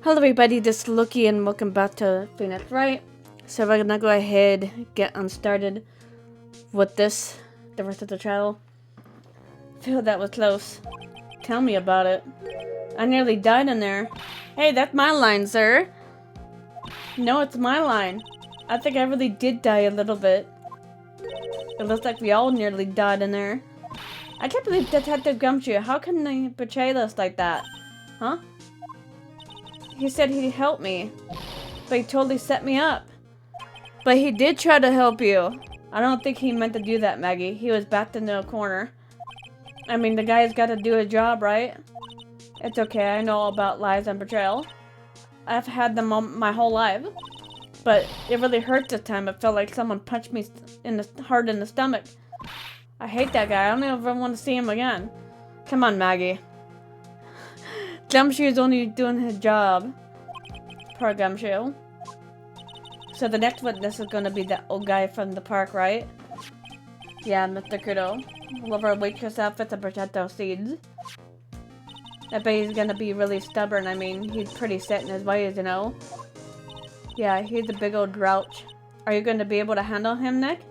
Hello everybody, this is Loki and welcome back to Phoenix Wright. So we're gonna go ahead, get unstarted with this, the rest of the trial. Phew, that was close. Tell me about it. I nearly died in there. Hey, that's my line, sir. No, it's my line. I think I really did die a little bit. It looks like we all nearly died in there. I can't believe Detective Gumshoe. How can they betray us like that? Huh? He said he'd help me, but he totally set me up. But he did try to help you. I don't think he meant to do that, Maggie. He was backed into a corner. I mean, the guy's got to do his job, right? It's okay, I know all about lies and betrayal. I've had them all my whole life. But it really hurt this time. It felt like someone punched me hard in the stomach. I hate that guy. I don't ever want to see him again. Come on, Maggie. Gumshoe's only doing his job. Poor Gumshoe. So the next witness is going to be that old guy from the park, right? Yeah, Mr. Kudo. We'll wear waitress outfit to protect our seeds. I bet he's going to be really stubborn. I mean, he's pretty set in his ways, you know? Yeah, he's a big old grouch. Are you going to be able to handle him, Nick?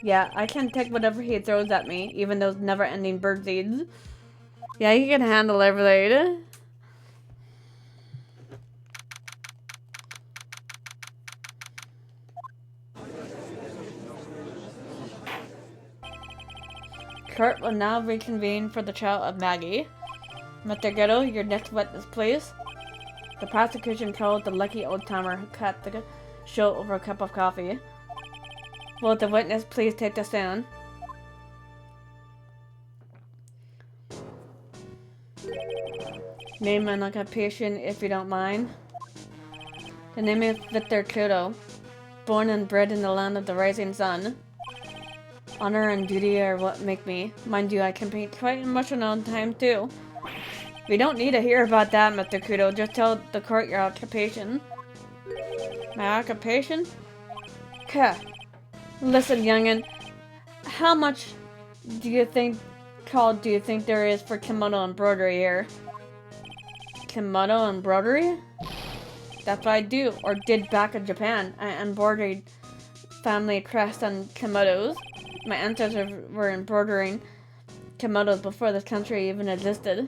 Yeah, I can take whatever he throws at me, even those never-ending bird seeds. Yeah, he can handle everything. Kurt will now reconvene for the trial of Maggie. Mr. Ghetto, your next witness, please. The prosecution called the lucky old-timer who cut the show over a cup of coffee. Will the witness please take the stand? Name and occupation, if you don't mind. The name is Victor Kudo, born and bred in the land of the rising sun. Honor and duty are what make me. Mind you, I can be quite emotional on time too. We don't need to hear about that, Mr. Kudo. Just tell the court your occupation. My occupation? Kah. Listen, youngin. How much do you think there is for kimono embroidery here? Kimono embroidery? That's what I do, or did back in Japan. I embroidered family crests and kimonos. My ancestors were embroidering kimonos before this country even existed.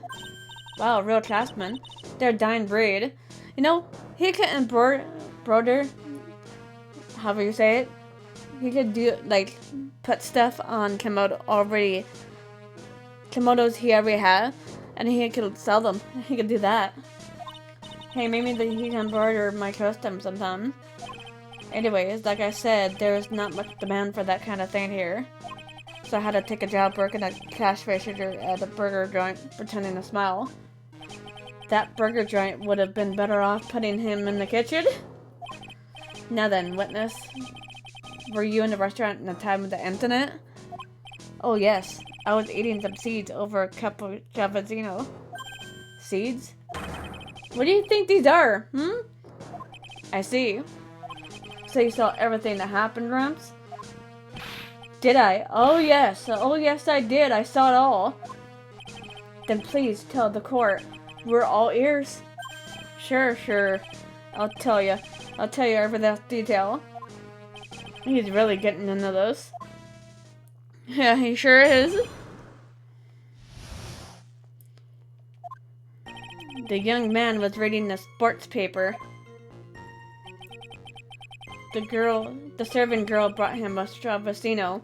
Wow, real craftsmen. They're a dying breed. You know, he could embroider, however you say it. He could do, like, put stuff on kimonos he already had, and he could sell them. He could do that. Hey, maybe he can embroider my custom sometime. Anyways, like I said, there's not much demand for that kind of thing here. So I had to take a job working at cash register at a burger joint, pretending to smile. That burger joint would have been better off putting him in the kitchen. Now then, witness. Were you in the restaurant in the time of the incident? Oh yes, I was eating some seeds over a cup of cappuccino. Seeds? What do you think these are, I see. So you saw everything that happened, Gramps? Did I? Oh yes I did. I saw it all. Then please tell the court. We're all ears. Sure. I'll tell you every last detail. He's really getting into this. Yeah, he sure is. The young man was reading the sports paper. The serving girl brought him a Stravesino,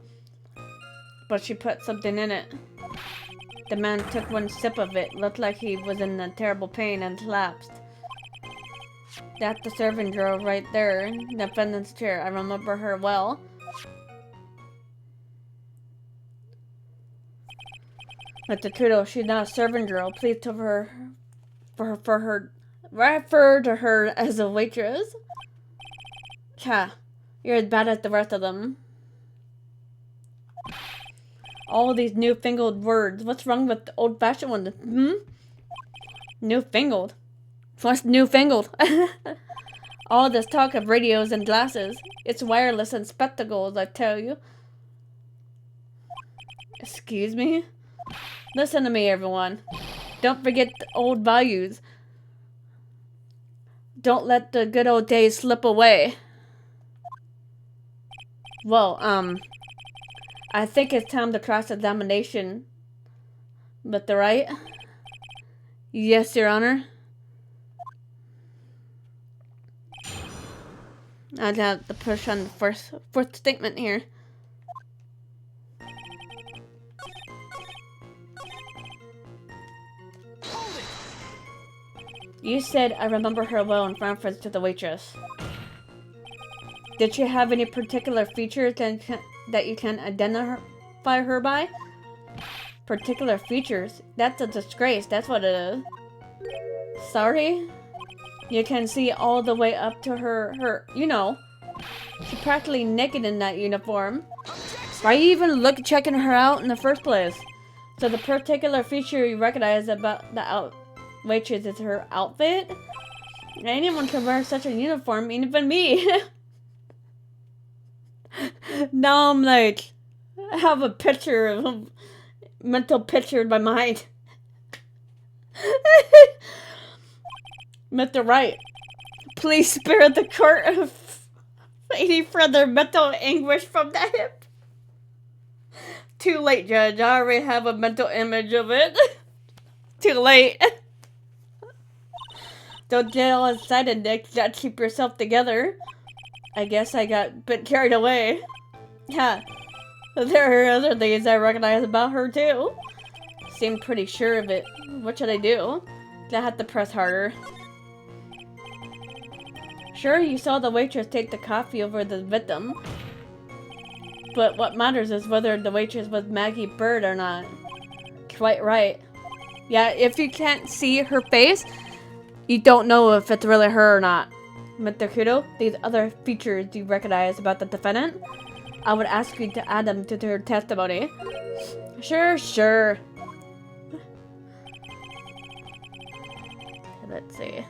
but she put something in it. The man took one sip of it, looked like he was in a terrible pain, and collapsed. That's the serving girl right there, in the defendant's chair. I remember her well. Mr. Kudo, she's not a serving girl. Please tell her, refer to her as a waitress. Ha, you're as bad as the rest of them. All these newfangled words. What's wrong with the old-fashioned ones? Newfangled? What's newfangled? All this talk of radios and glasses. It's wireless and spectacles, I tell you. Excuse me? Listen to me, everyone. Don't forget the old values. Don't let the good old days slip away. Well, I think it's time to cross-examination. But the right? Yes, Your Honor. I'd have to push on the fourth statement here. You said, I remember her well in reference to the waitress. Did she have any particular features that you can identify her by? Particular features? That's a disgrace, that's what it is. Sorry? You can see all the way up to her, you know. She's practically naked in that uniform. Why are you even checking her out in the first place? So the particular feature you recognize about the waitress is her outfit? Anyone can wear such a uniform, even me. Now I'm like, I have a picture of a mental picture in my mind. Mr. Wright, please spare the court of any further mental anguish from the hip. Too late, Judge. I already have a mental image of it. Too late. Don't get all excited, Nick. You gotta keep yourself together. I guess I got a bit carried away. Yeah. There are other things I recognize about her, too. Seemed pretty sure of it. What should I do? I have to press harder. Sure, you saw the waitress take the coffee over the victim. But what matters is whether the waitress was Maggie Bird or not. Quite right. Yeah, if you can't see her face, you don't know if it's really her or not. Mr. Kudo, these other features you recognize about the defendant, I would ask you to add them to her testimony. Sure. Let's see.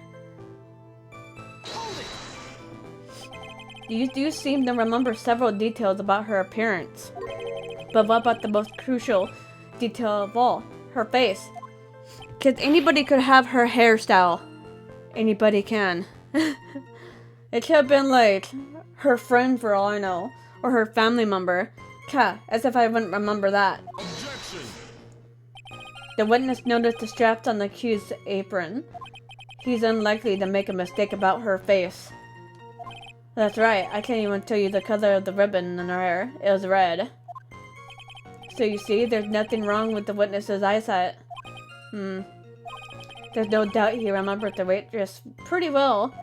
You do seem to remember several details about her appearance. But what about the most crucial detail of all? Her face. Because anybody could have her hairstyle. Anybody can. It could have been like her friend for all I know. Or her family member. As if I wouldn't remember that. Objection. The witness noticed the straps on the accused's apron. He's unlikely to make a mistake about her face. That's right, I can't even tell you the color of the ribbon in her hair. It was red. So you see, there's nothing wrong with the witness's eyesight. There's no doubt he remembered the waitress pretty well.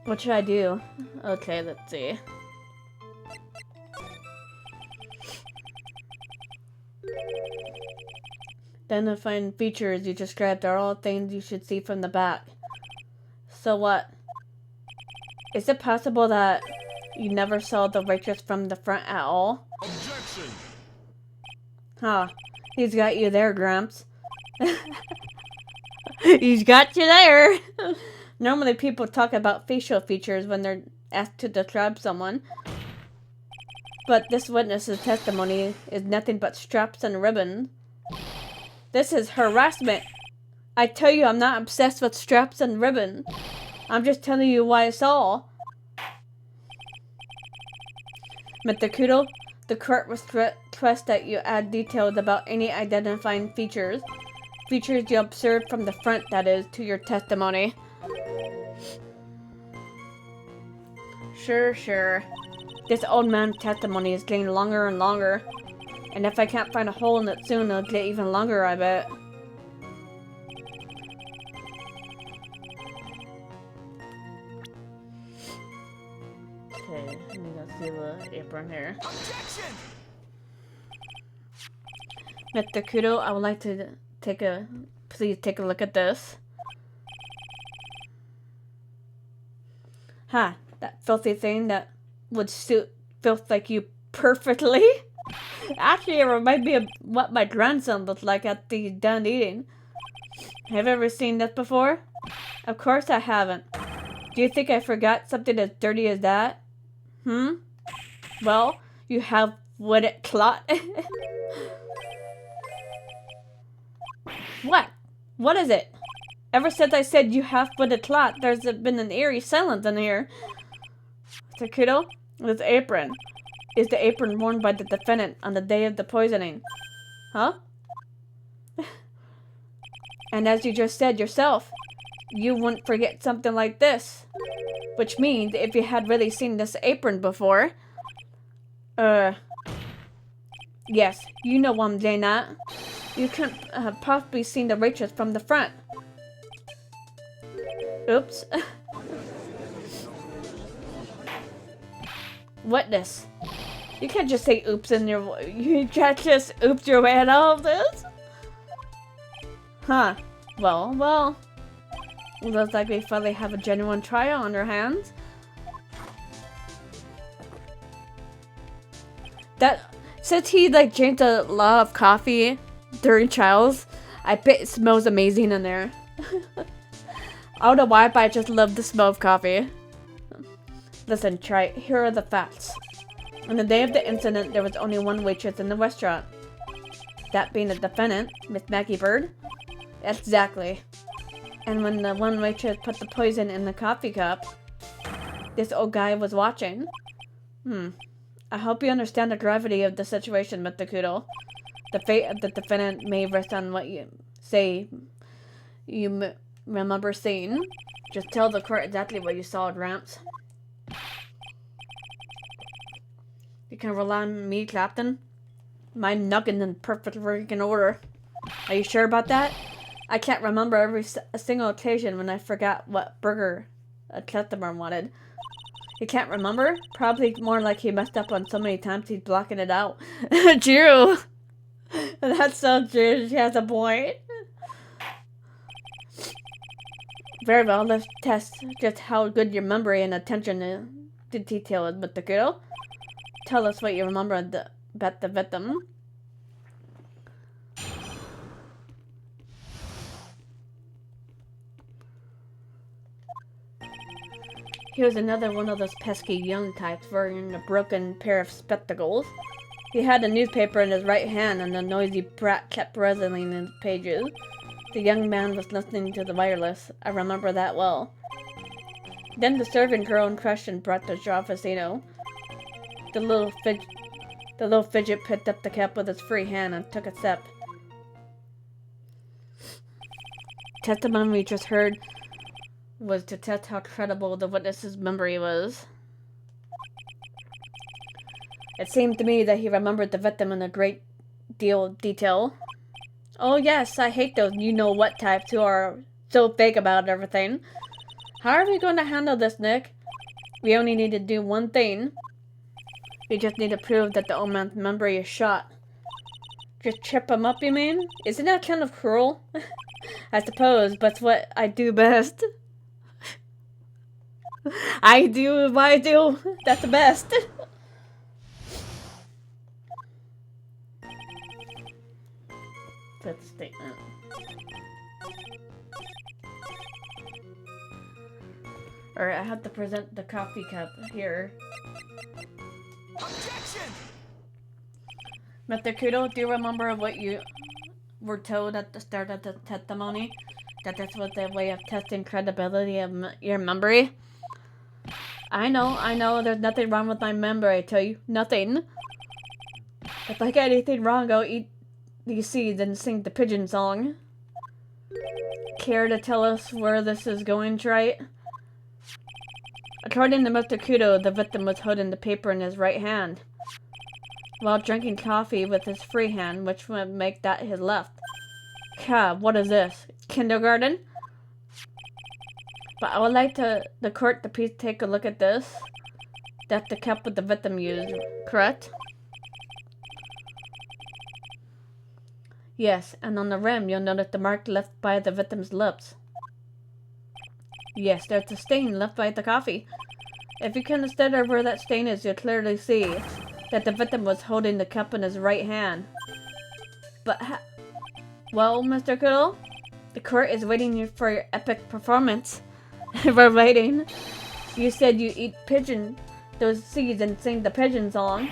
What should I do? Okay, let's see. Identifying features you described are all things you should see from the back. So what? Is it possible that you never saw the waitress from the front at all? Objection! Huh. He's got you there, Gramps. He's got you there! Normally people talk about facial features when they're asked to describe someone. But this witness's testimony is nothing but straps and ribbon. This is harassment! I tell you I'm not obsessed with straps and ribbon. I'm just telling you what I saw. Mr. Kudo, the court requests that you add details about any identifying features. Features you observed from the front, that is, to your testimony. Sure. This old man's testimony is getting longer and longer. And if I can't find a hole in it soon, it'll get even longer, I bet. Okay, let me go see the apron here. Objection! Mr. Kudo, I would like to please take a look at this. That filthy thing that would suit filth like you perfectly. Actually, it reminds me of what my grandson looked like after he's done eating. Have you ever seen this before? Of course I haven't. Do you think I forgot something as dirty as that? Well, you have what it clot. What? What is it? Ever since I said you half-witted clot, there's been an eerie silence in here. Takuto, this apron is the apron worn by the defendant on the day of the poisoning. Huh? And as you just said yourself, you wouldn't forget something like this. Which means, if you had really seen this apron before... Yes, you know what I'm getting at. You couldn't have possibly seen the waitress from the front. Oops. Witness. You can't just say oops in your... You can't just oops your way out of all of this? Huh. Well. Looks like we finally have a genuine trial on our hands. That... Since he, like, drank a lot of coffee during trials, I bet it smells amazing in there. I don't know why, but I just love the smell of coffee. Listen, Trite, here are the facts. On the day of the incident, there was only one waitress in the restaurant. That being the defendant, Miss Maggie Bird. Exactly. And when the one waitress put the poison in the coffee cup, this old guy was watching. I hope you understand the gravity of the situation, Mr. Kudo. The fate of the defendant may rest on what you say you remember seeing. Just tell the court exactly what you saw at Ramps. You can rely on me, Captain. My nugget in perfect working order. Are you sure about that? I can't remember a single occasion when I forgot what burger a customer wanted. You can't remember? Probably more like he messed up on so many times he's blocking it out. True! That's so true. She has a point. Very well, let's test just how good your memory and attention to detail is, Mr. Kudo. Tell us what you remember about the victim. He was another one of those pesky young types wearing a broken pair of spectacles. He had a newspaper in his right hand and the noisy brat kept rustling in the pages. The young man was listening to the wireless. I remember that well. Then the servant girl in question brought the Javassino. The little fidget picked up the cup with his free hand and took a sip. Testimony we just heard was to test how credible the witness's memory was. It seemed to me that he remembered the victim in a great deal of detail. Oh yes, I hate those you-know-what types who are so fake about everything. How are we going to handle this, Nick? We only need to do one thing. We just need to prove that the old man's memory is shot. Just trip him up, you mean? Isn't that kind of cruel? I suppose, but it's what I do best. I do what I do. That's the best. That's a statement. Alright, I have to present the coffee cup here. Objection! Mr. Kudo, do you remember what you were told at the start of the testimony? That this was a way of testing credibility of your memory? I know, there's nothing wrong with my memory, I tell you. Nothing. If I get anything wrong, I'll eat these seeds and sing the pigeon song. Care to tell us where this is going, Trite? According to Mr. Kudo, the victim was holding the paper in his right hand, while drinking coffee with his free hand, which would make that his left. God, what is this? Kindergarten? But I would like the court to please take a look at this. That's the cup that the victim used, correct? Yes, and on the rim you'll notice the mark left by the victim's lips. Yes, there's a stain left by the coffee. If you can consider where that stain is, you'll clearly see that the victim was holding the cup in his right hand. But well, Mr. Kudo, the court is waiting for your epic performance. We're waiting. You said you eat those seeds and sing the pigeon song.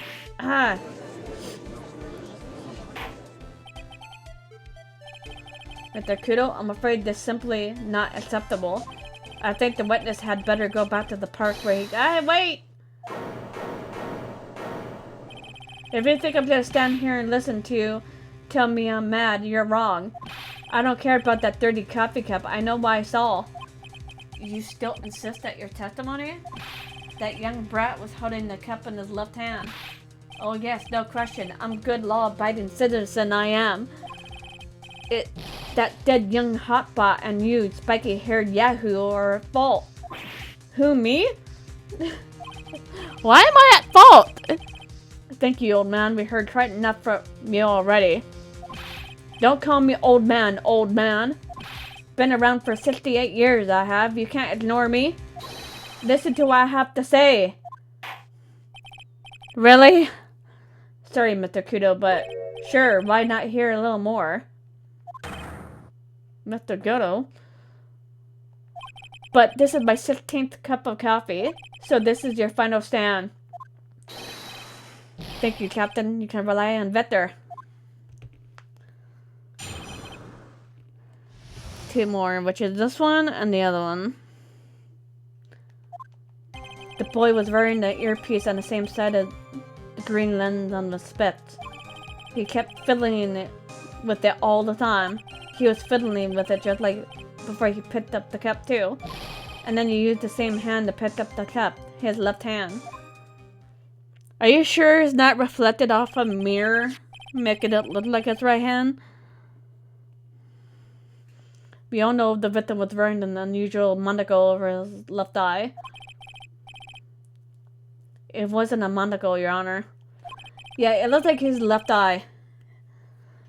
Mr. Kudo, I'm afraid this is simply not acceptable. I think the witness had better go back to the park where he- wait! If you think I'm gonna stand here and listen to you tell me I'm mad, you're wrong. I don't care about that dirty coffee cup. I know why I saw. You still insist that your testimony? That young brat was holding the cup in his left hand. Oh yes, no question. I'm good law-abiding citizen, I am. That dead young hotbot and you, spiky-haired yahoo, are at fault. Who, me? Why am I at fault? Thank you, old man. We heard quite enough from you already. Don't call me old man, old man. Been around for 68 years, I have. You can't ignore me. Listen to what I have to say. Really? Sorry, Mr. Kudo, but sure, why not hear a little more? Mr. Kudo? But this is my 16th cup of coffee, so this is your final stand. Thank you, Captain. You can rely on Vetter. 2 more, which is this one and the other one. The boy was wearing the earpiece on the same side of the green lens on the spits. He kept fiddling with it all the time. He was fiddling with it just like before he picked up the cup too. And then you used the same hand to pick up the cup, his left hand. Are you sure it's not reflected off a mirror, making it look like his right hand? We all know the victim was wearing an unusual monocle over his left eye. It wasn't a monocle, Your Honor. Yeah, it looked like his left eye.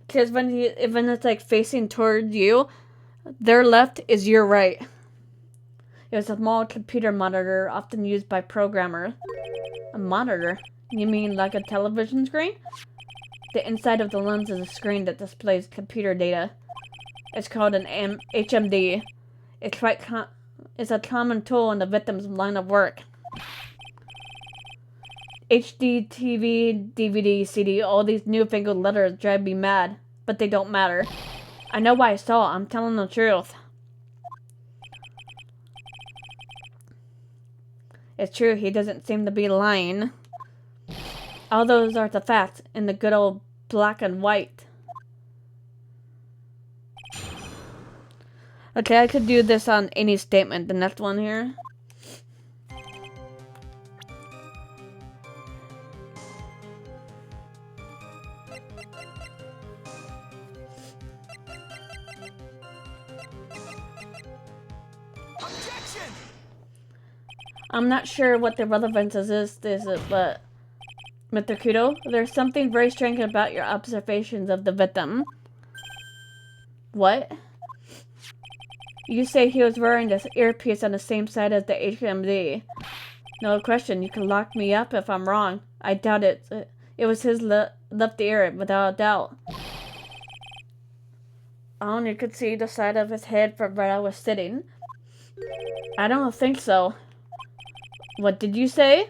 Because when it's like facing towards you, their left is your right. It was a small computer monitor often used by programmers. A monitor? You mean like a television screen? The inside of the lens is a screen that displays computer data. It's called an HMD. It's a common tool in the victim's line of work. HD, TV, DVD, CD, all these newfangled letters drive me mad, but they don't matter. I know what I saw. I'm telling the truth. It's true, he doesn't seem to be lying. All those are the facts in the good old black and white. Okay, I could do this on any statement. The next one here. Objection! I'm not sure what the relevance of this is, but Mr. Kudo, there's something very strange about your observations of the victim. What? You say he was wearing this earpiece on the same side as the HMD. No question, you can lock me up if I'm wrong. I doubt it. It was his left ear, without a doubt. I only could see the side of his head from where I was sitting. I don't think so. What did you say?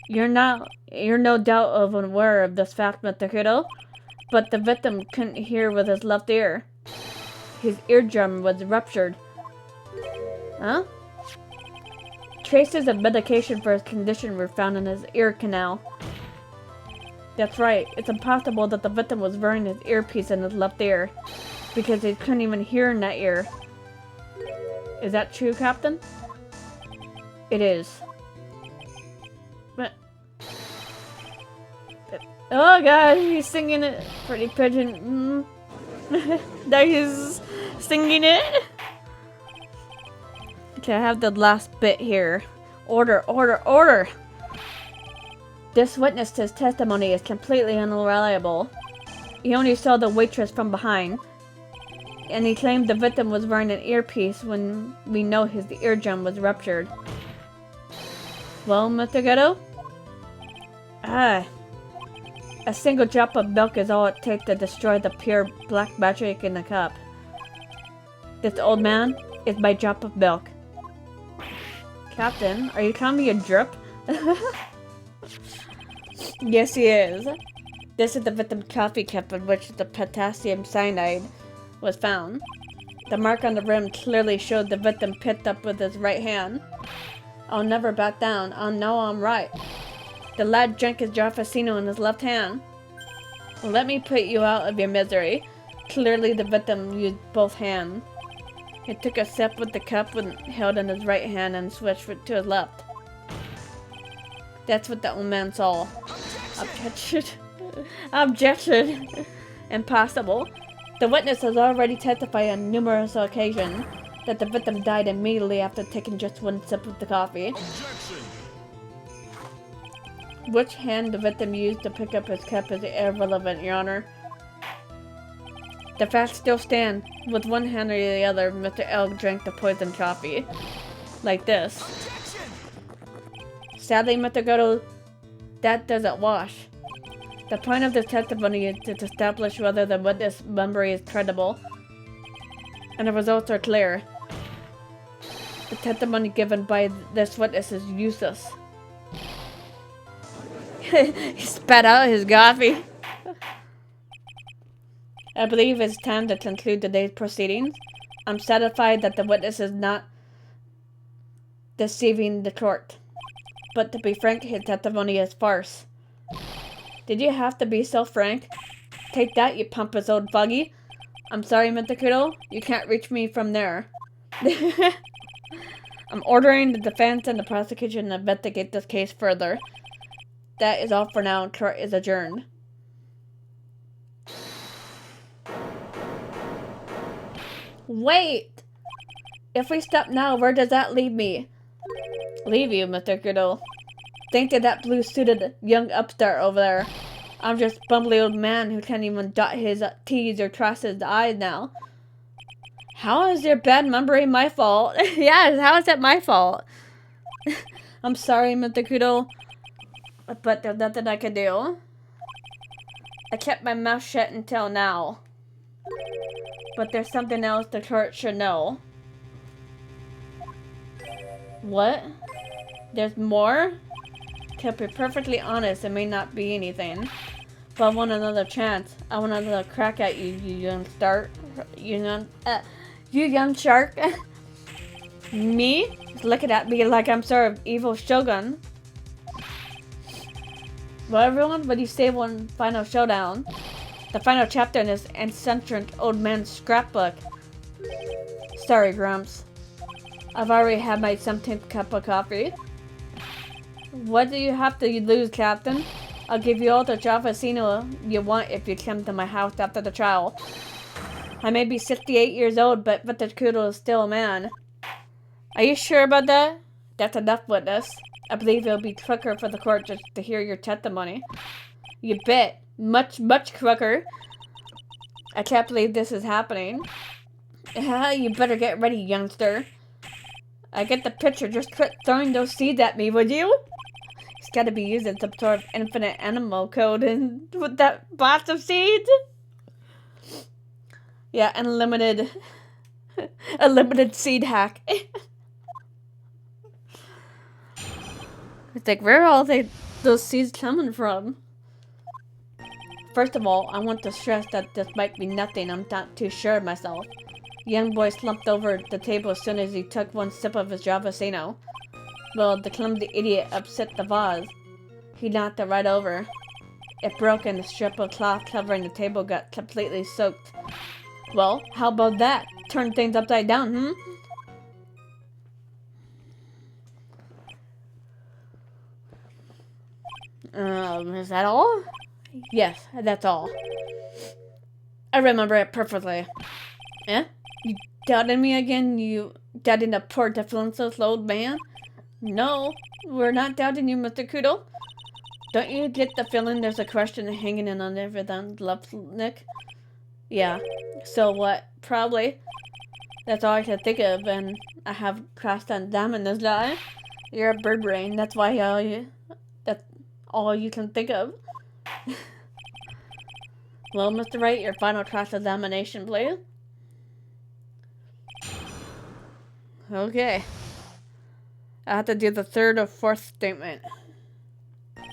You're no doubt aware of this fact, Mr. Kudo, but the victim couldn't hear with his left ear. His eardrum was ruptured. Huh? Traces of medication for his condition were found in his ear canal. That's right. It's impossible that the victim was wearing his earpiece in his left ear, because he couldn't even hear in that ear. Is that true, Captain? It is. But... oh god, he's singing it. Pretty pigeon. There he's singing it. Okay, I have the last bit here. Order, order, order! This witness's testimony is completely unreliable. He only saw the waitress from behind. And he claimed the victim was wearing an earpiece when we know his eardrum was ruptured. Well, Mr. Ghetto? A single drop of milk is all it takes to destroy the pure black magic in the cup. This old man is my drop of milk. Captain, are you calling me a drip? Yes, he is. This is the victim's coffee cup in which the potassium cyanide was found. The mark on the rim clearly showed the victim picked up with his right hand. I'll never back down. I'll know I'm right. The lad drank his Jafacino in his left hand. Let me put you out of your misery. Clearly the victim used both hands. He took a sip with the cup held in his right hand and switched it to his left. That's what the old man saw. Objection. Objection. Impossible. The witness has already testified on numerous occasions that the victim died immediately after taking just one sip of the coffee. Objection. Which hand the victim used to pick up his cup is irrelevant, Your Honor. The facts still stand. With one hand or the other, Mr. L drank the poisoned coffee. Like this. Objection. Sadly, Mr. Goto, that doesn't wash. The point of this testimony is to establish whether the witness' memory is credible, and the results are clear. The testimony given by this witness is useless. He spat out his coffee. I believe it's time to conclude today's proceedings. I'm satisfied that the witness is not deceiving the court. But to be frank, his testimony is farce. Did you have to be so frank? Take that, you pompous old foggy. I'm sorry, Mr. Kudo. You can't reach me from there. I'm ordering the defense and the prosecution to investigate this case further. That is all for now. Court is adjourned. Wait! If we stop now, where does that leave me? Leave you, Mr. Kudo. Think of that blue-suited young upstart over there. I'm just a bumbly old man who can't even dot his T's or cross his I's now. How is your bad memory my fault? Yes, how is that my fault? I'm sorry, Mr. Kudo, but there's nothing I can do. I kept my mouth shut until now. But there's something else the court should know. What? There's more? To be perfectly honest, it may not be anything. But I want another chance. I want another crack at you, you young start. You young shark. Me? Looking at me like I'm sort of evil shogun. Well, everyone, what do you say one final showdown? The final chapter in this ancient old man's scrapbook. Sorry, Grumps. I've already had my 17th cup of coffee. What do you have to lose, Captain? I'll give you all the Javacino you want if you come to my house after the trial. I may be 68 years old, but Mr. Kudo is still a man. Are you sure about that? That's enough, witness. I believe it'll be quicker for the court just to hear your testimony. You bet. Much, much quicker. I can't believe this is happening. You better get ready, youngster. I get the picture. Just quit throwing those seeds at me, would you? It's gotta be using some sort of infinite animal code and with that box of seeds. Yeah, unlimited. A limited seed hack. It's like, where are all those seeds coming from? First of all, I want to stress that this might be nothing. I'm not too sure of myself. The young boy slumped over the table as soon as he took one sip of his Javacino. Well, the clumsy idiot upset the vase. He knocked it right over. It broke and the strip of cloth covering the table got completely soaked. Well, how about that? Turn things upside down, Is that all? Yes, that's all. I remember it perfectly. Eh? You doubted me again? You doubting the poor defenseless old man? No, we're not doubting you, Mr. Kudo. Don't you get the feeling there's a question hanging in on everything's left, Nick? Yeah. So what? Probably. That's all I can think of, and I have crossed on Dominus lie. You're a bird brain. That's why that's all you can think of. Well, Mr. Wright, your final cross-examination, please. Okay. I have to do the third or fourth statement. Let's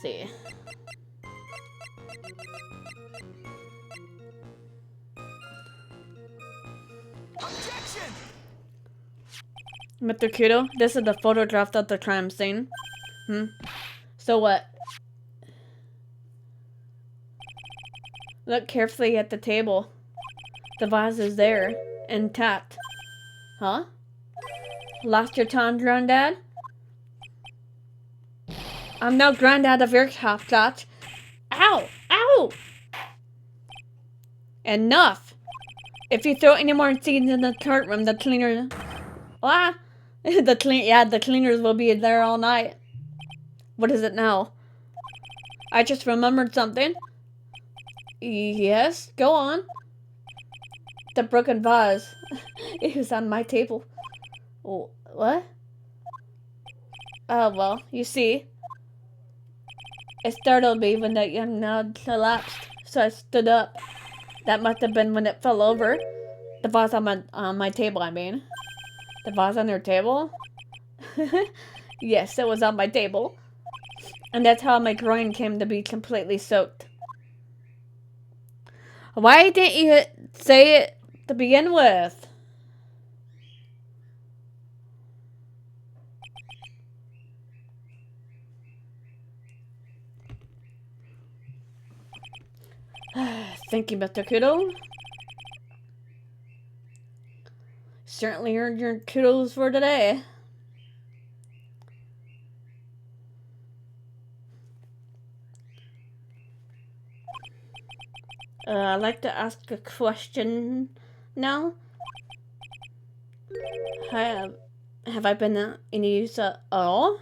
see. Mr. Kudo, this is the photograph of the crime scene. So what? Look carefully at the table. The vase is there, intact. Huh? Lost your tongue, Granddad? I'm no granddad of your hopscotch. Ow! Ow! Enough! If you throw any more seeds in the cart room, the cleaner... Ah! the cleaners will be there all night. What is it now? I just remembered something. Yes, go on. The broken vase. It was on my table. Oh, what? Oh, well, you see. It startled me when that young nod collapsed, so I stood up. That must have been when it fell over. The vase on my table, I mean. The vase on your table? Yes, it was on my table. And that's how my groin came to be completely soaked. Why didn't you say it to begin with? Thank you, Mr. Kudo. Certainly earned your kudos for today. I'd like to ask a question now. Have I been any use at all?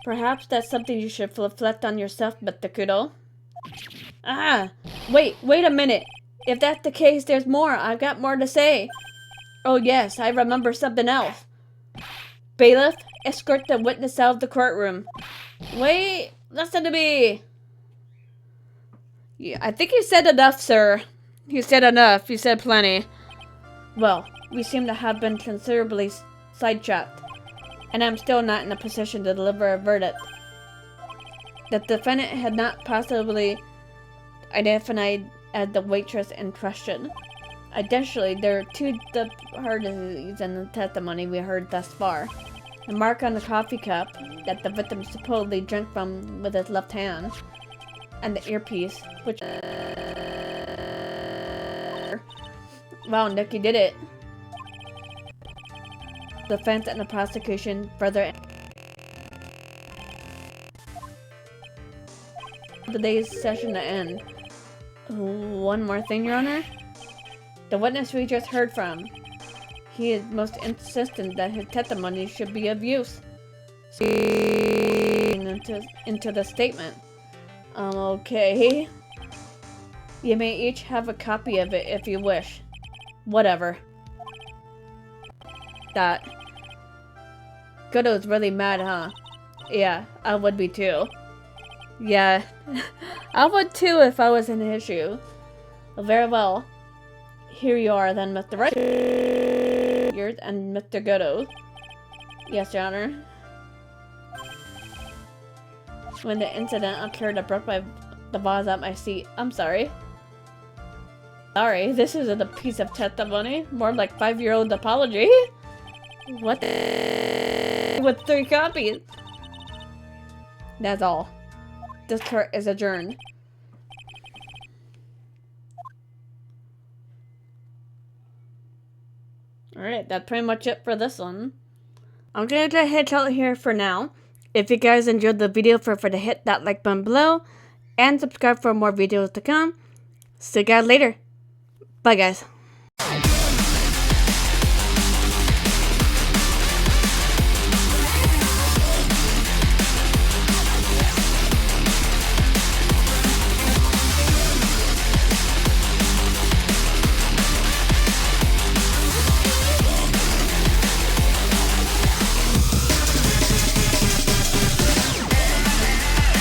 Perhaps that's something you should reflect on yourself, Mr. Kudo. Ah! Wait a minute! If that's the case, there's more. I've got more to say. Oh yes, I remember something else. Bailiff, escort the witness out of the courtroom. Wait! Listen to me! Yeah, I think you said enough, sir. You said enough. You said plenty. Well, we seem to have been considerably sidetracked, and I'm still not in a position to deliver a verdict. The defendant had not possibly identified as the waitress in question. Additionally, there are two parties in the testimony we heard thus far. The mark on the coffee cup that the victim supposedly drank from with his left hand, and the earpiece, which... Wow, Nick, you did it. The defense and the prosecution further... Today's session to end. One more thing, Your Honor. The witness we just heard from. He is most insistent that his testimony should be of use. Into the statement. Okay. You may each have a copy of it if you wish. Whatever. That. Godo's really mad, huh? Yeah, I would be too. Yeah, I would too if I was an issue. Well, very well. Here you are then, Mr. Wright. Yours and Mr. Godo. Yes, Your Honor. When the incident occurred, I broke the vase at my seat. I'm sorry. Sorry, this isn't a piece of testimony. More like 5-year-old apology. What? With 3 copies. That's all. This court is adjourned. Alright, that's pretty much it for this one. I'm gonna go ahead and out here for now. If you guys enjoyed the video, feel free to hit that like button below and subscribe for more videos to come. See you guys later. Bye, guys.